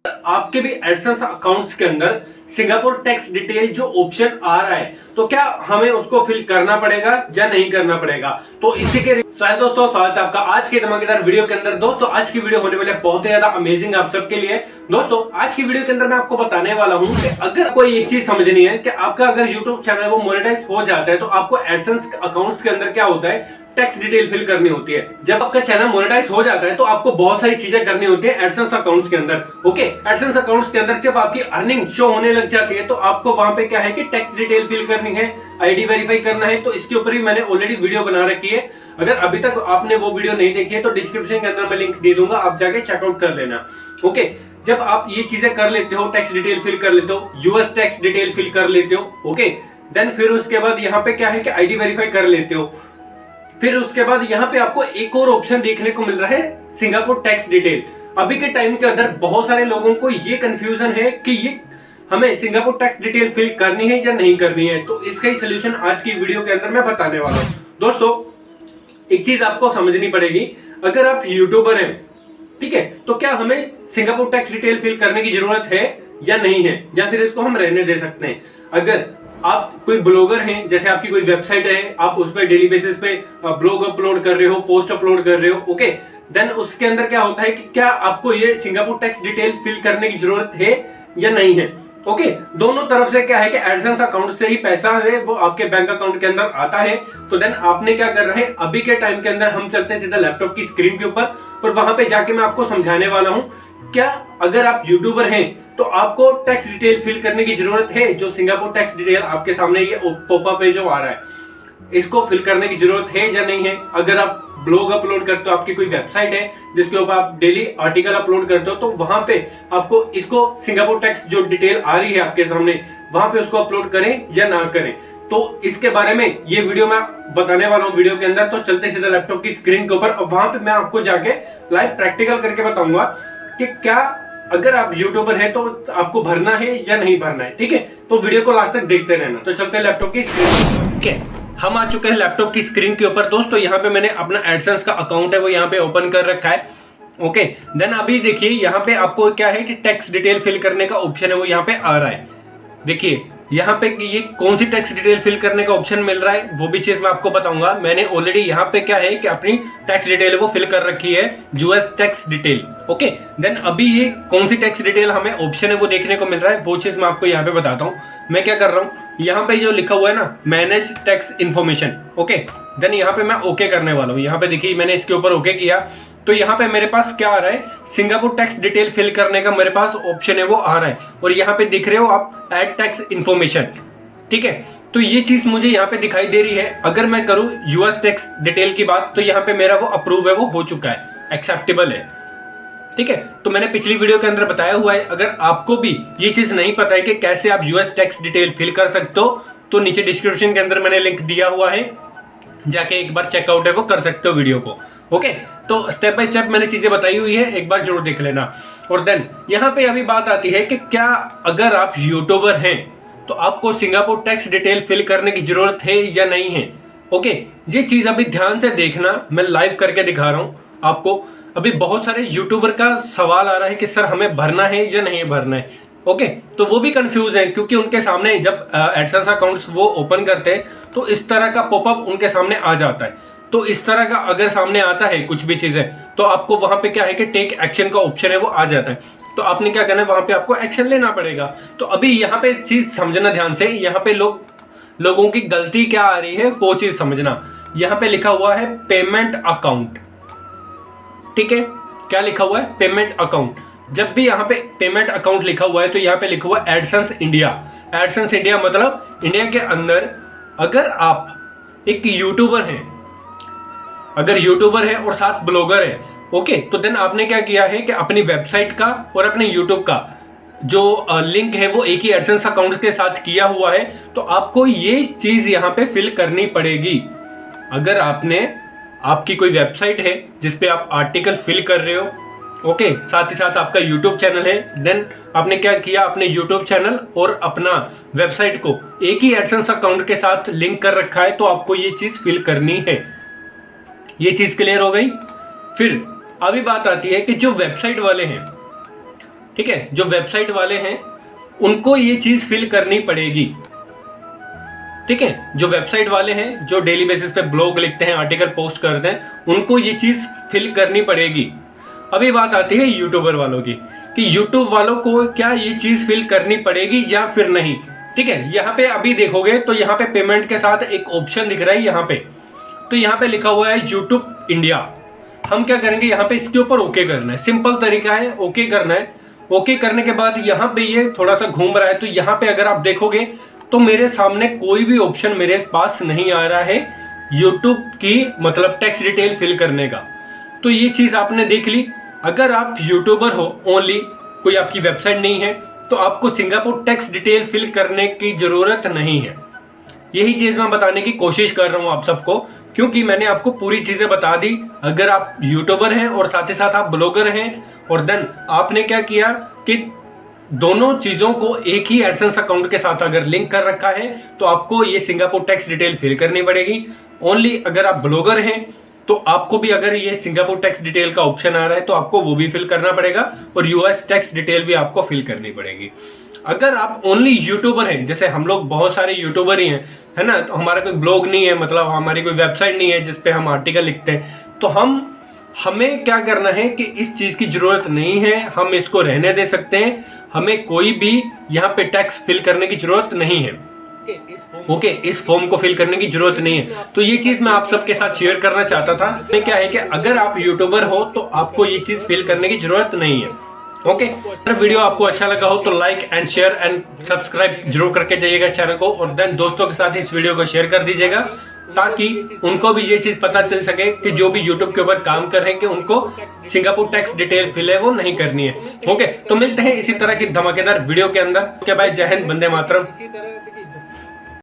आपके भी AdSense accounts के अंदर सिंगापुर टैक्स डिटेल जो ऑप्शन आ रहा है, तो क्या हमें उसको फिल करना पड़ेगा या नहीं करना पड़ेगा। तो इसी के दोस्तों स्वागत है आपका आज के धमाकेदार वीडियो के अंदर। दोस्तों आज की वीडियो होने वाली है बहुत ही ज्यादा अमेजिंग आप सबके लिए। दोस्तों आज की वीडियो के अंदर मैं आपको बताने वाला हूं कि अगर कोई एक चीज समझनी है कि आपका अगर यूट्यूब चैनल वो मोनेटाइज हो जाता है तो आपको एडसेंस अकाउंट्स के अंदर क्या होता है, टैक्स डिटेल फिल करनी होती है। जब आपका चैनल मोनेटाइज हो जाता है तो आपको बहुत सारी चीजें करनी होती है एडसेंस अकाउंट्स के अंदर। ओके, एडसेंस अकाउंट्स के अंदर जब आपकी अर्निंग शो होने लग जाती है तो आपको वहां पे क्या है कि टैक्स डिटेल फिल करनी है, आईडी वेरीफाई करना है। तो इसके ऊपर भी मैंने ऑलरेडी वीडियो बना रखी है। अगर अभी तक आपने वो वीडियो नहीं देखी है तो डिस्क्रिप्शन के अंदर मैं लिंक दे दूंगा, आप जाके चेकआउट कर लेना। ओके, जब आप ये चीजें कर लेते हो, टैक्स डिटेल फिल कर लेते हो, यूएस टैक्स डिटेल फिल कर लेते हो, ओके, देन फिर उसके बाद यहाँ पे क्या है कि आईडी वेरीफाई कर लेते हो। फिर उसके बाद यहाँ पे आपको एक और ऑप्शन देखने को मिल रहा है, सिंगापुर टैक्स डिटेल। अभी के टाइम के अंदर बहुत सारे लोगों को ये कंफ्यूजन है कि ये हमें सिंगापुर टैक्स डिटेल फिल करनी है या नहीं करनी है। तो इसका ही सोल्यूशन आज की वीडियो के अंदर मैं बताने वाला हूँ। दोस्तों एक चीज आपको समझनी पड़ेगी, अगर आप यूट्यूबर हैं, ठीक है, तो क्या हमें सिंगापुर टैक्स डिटेल फिल करने की जरूरत है या नहीं है, या फिर इसको हम रहने दे सकते हैं। अगर आप कोई ब्लॉगर हैं, जैसे आपकी कोई वेबसाइट है, आप उस पर डेली बेसिस पे ब्लॉग अपलोड कर रहे हो, पोस्ट अपलोड कर रहे हो, ओके, देन उसके अंदर क्या होता है कि क्या आपको ये सिंगापुर टैक्स डिटेल फिल करने की जरूरत है या नहीं है। ओके, दोनों तरफ से क्या है कि एडसेंस अकाउंट से ही पैसा है वो आपके बैंक अकाउंट के अंदर आता है। तो देन आपने क्या कर रहे हैं, अभी के टाइम के अंदर हम चलते हैं सीधा लैपटॉप की स्क्रीन के ऊपर और वहां पे जाके मैं आपको समझाने वाला हूं क्या अगर आप यूट्यूबर हैं तो आपको टैक्स डिटेल फिल करने की जरूरत है। जो सिंगापुर टैक्स डिटेल आपके सामने ये पॉपअप पे जो आ रहा है, इसको फिल करने की जरूरत है या नहीं है। अगर आप ब्लॉग अपलोड करते हो, आपकी कोई वेबसाइट है जिसके ऊपर आप डेली आर्टिकल अपलोड करते हो, तो वहां पे आपको इसको सिंगापुर टैक्स जो डिटेल आ रही है आपके सामने, वहां पे उसको अपलोड करें या ना करें। तो इसके बारे में ये वीडियो मैं बताने वाला हूँ वीडियो के अंदर। तो चलते सीधा लैपटॉप की स्क्रीन के ऊपर और वहां पे मैं आपको जाके लाइव प्रैक्टिकल करके बताऊंगा कि क्या अगर आप यूट्यूबर है तो आपको भरना है या नहीं भरना है। ठीक है, तो वीडियो को लास्ट तक देखते रहना। तो चलते हैं लैपटॉप की स्क्रीन। ओके, हम आ चुके हैं लैपटॉप की स्क्रीन के ऊपर। दोस्तों यहाँ पे मैंने अपना एडसेंस का अकाउंट है वो यहाँ पे ओपन कर रखा है। ओके, देन अभी देखिए यहाँ पे आपको क्या है कि टैक्स डिटेल फिल करने का ऑप्शन है वो यहाँ पे आ रहा है। देखिए यहाँ पे ये कौन सी टैक्स डिटेल फिल करने का ऑप्शन मिल रहा है वो भी चीज मैं आपको बताऊंगा। मैंने ऑलरेडी यहाँ पे क्या है कि अपनी टैक्स डिटेल वो फिल कर रखी है, US tax detail. Okay, then अभी ये कौन सी टैक्स डिटेल हमें ऑप्शन है वो देखने को मिल रहा है, वो चीज मैं आपको यहाँ पे बताता हूँ। मैं क्या कर रहा हूँ, यहाँ पे जो लिखा हुआ है ना, manage tax information, okay, then यहाँ पे मैं ओके करने वाला हूँ। यहाँ पे देखिए मैंने इसके ऊपर ओके किया तो यहाँ पे मेरे पास क्या आ रहा है, सिंगापुर टैक्स डिटेल फिल करने का मेरे पास ऑप्शन है वो आ रहा है। और यहाँ पे दिख रहे हो आप ऐड टैक्स इन्फॉर्मेशन, ठीक है, तो ये चीज मुझे यहाँ पे दिखाई दे रही है। अगर मैं करूँ यूएस टैक्स डिटेल की बात तो यहाँ पे मेरा वो अप्रूव है, वो हो चुका है, एक्सेप्टेबल है। ठीक है, तो मैंने पिछली वीडियो के अंदर बताया हुआ है। अगर आपको भी ये चीज नहीं पता है कि कैसे आप यूएस टैक्स डिटेल फिल कर सकते हो तो नीचे डिस्क्रिप्शन के अंदर मैंने लिंक दिया हुआ है, जाके एक बार चेकआउट है वो कर सकते हो वीडियो को। ओके, तो स्टेप बाय स्टेप मैंने चीजें बताई हुई है, एक बार जरूर देख लेना। और देन यहाँ पे अभी बात आती है कि क्या अगर आप यूट्यूबर हैं तो आपको सिंगापुर टैक्स डिटेल फिल करने की जरूरत है या नहीं है। ओके, ये चीज अभी ध्यान से देखना, मैं लाइव करके दिखा रहा हूँ आपको। अभी बहुत सारे यूट्यूबर का सवाल आ रहा है कि सर हमें भरना है या नहीं भरना है। ओके, तो वो भी कंफ्यूज है क्योंकि उनके सामने जब एडसेंस अकाउंट्स वो ओपन करते हैं तो इस तरह का पॉपअप उनके सामने आ जाता है। तो इस तरह का अगर सामने आता है कुछ भी चीजें तो आपको वहां पे क्या है कि टेक एक्शन का ऑप्शन है वो आ जाता है। तो आपने क्या करना है, वहां पे आपको एक्शन लेना पड़ेगा। तो अभी यहाँ पे चीज समझना ध्यान से, यहाँ पे लोगों की गलती क्या आ रही है वो चीज समझना। यहाँ पे लिखा हुआ है पेमेंट अकाउंट, ठीक है, क्या लिखा हुआ है, पेमेंट अकाउंट। जब भी यहाँ पे पेमेंट अकाउंट लिखा हुआ है तो यहाँ पे लिखा हुआ है एडसेंस इंडिया। एडसेंस इंडिया मतलब इंडिया के अंदर अगर आप एक यूट्यूबर हैं, अगर यूट्यूबर है और साथ ब्लॉगर है, ओके, तो देन आपने क्या किया है कि अपनी वेबसाइट का और अपने यूट्यूब का जो लिंक है वो एक ही एडसेंस अकाउंट के साथ किया हुआ है। तो आपको ये चीज यहाँ पे फिल करनी पड़ेगी। अगर आपकी कोई वेबसाइट है जिसपे आप आर्टिकल फिल कर रहे हो, ओके, साथ ही साथ आपका यूट्यूब चैनल है, देन आपने क्या किया, अपने यूट्यूब चैनल और अपना वेबसाइट को एक ही एडसेंस अकाउंट के साथ लिंक कर रखा है, तो आपको ये चीज फिल करनी है। ये चीज क्लियर हो गई। फिर अभी बात आती है कि जो वेबसाइट वाले हैं ठीक है, जो वेबसाइट वाले हैं उनको ये चीज फिल करनी पड़ेगी। ठीक है, जो वेबसाइट वाले हैं जो डेली बेसिस पे ब्लॉग लिखते हैं, आर्टिकल पोस्ट करते हैं, उनको ये चीज फिल करनी पड़ेगी। अभी बात आती है यूट्यूबर वालों की कि यूट्यूब वालों को क्या ये चीज फिल करनी पड़ेगी या फिर नहीं। ठीक है, यहाँ पे अभी देखोगे तो यहाँ पे पेमेंट के साथ एक ऑप्शन दिख रहा है यहाँ पे, तो यहाँ पे लिखा हुआ है यूट्यूब इंडिया। हम क्या करेंगे, यहाँ पे इसके ऊपर ओके करना है। सिंपल तरीका है, ओके करना है। ओके करने के बाद यहाँ पे ये थोड़ा सा घूम रहा है, तो यहाँ पे अगर आप देखोगे तो मेरे सामने कोई भी ऑप्शन मेरे पास नहीं आ रहा है यूट्यूब की मतलब टैक्स डिटेल फिल करने का। तो ये चीज आपने देख ली। अगर आप यूट्यूबर हो ओनली, कोई आपकी वेबसाइट नहीं है, तो आपको सिंगापुर टैक्स डिटेल फिल करने की जरूरत नहीं है। यही चीज मैं बताने की कोशिश कर रहा हूं आप सबको, क्योंकि मैंने आपको पूरी चीजें बता दी। अगर आप यूट्यूबर हैं और साथ ही साथ आप ब्लॉगर हैं और देन आपने क्या किया कि दोनों चीजों को एक ही एडसेंस अकाउंट के साथ अगर लिंक कर रखा है तो आपको ये सिंगापुर टैक्स डिटेल फिल करनी पड़ेगी। ओनली अगर आप ब्लॉगर हैं तो आपको भी अगर ये सिंगापुर टैक्स डिटेल का ऑप्शन आ रहा है तो आपको वो भी फिल करना पड़ेगा और यूएस टैक्स डिटेल भी आपको फिल करनी पड़ेगी। अगर आप ओनली यूट्यूबर हैं, जैसे हम लोग बहुत सारे यूट्यूबर ही हैं, है ना, तो हमारा कोई ब्लॉग नहीं है, मतलब हमारी कोई वेबसाइट नहीं है जिसपे हम आर्टिकल लिखते हैं, तो हमें क्या करना है कि इस चीज की जरूरत नहीं है, हम इसको रहने दे सकते हैं। हमें कोई भी यहाँ पे टैक्स फिल करने की जरूरत नहीं है। ओके, इस फॉर्म को फिल करने की जरूरत नहीं है। तो ये चीज मैं आप सबके साथ शेयर करना चाहता था। क्या है कि अगर आप यूट्यूबर हो तो आपको ये चीज फिल करने की जरूरत नहीं है। ओके, अगर वीडियो आपको अच्छा लगा हो तो like and share and subscribe जरूर करके जाइएगा चैनल को, और देन दोस्तों के साथ इस वीडियो को शेयर कर दीजिएगा ताकि उनको भी ये चीज पता चल सके कि जो भी यूट्यूब के ऊपर काम कर रहे हैं कि उनको सिंगापुर टैक्स डिटेल फिल है वो नहीं करनी है। ओके, तो मिलते हैं इसी तरह की धमाकेदार वीडियो के अंदर। ओके भाई, जय हिंद, वंदे मातरम।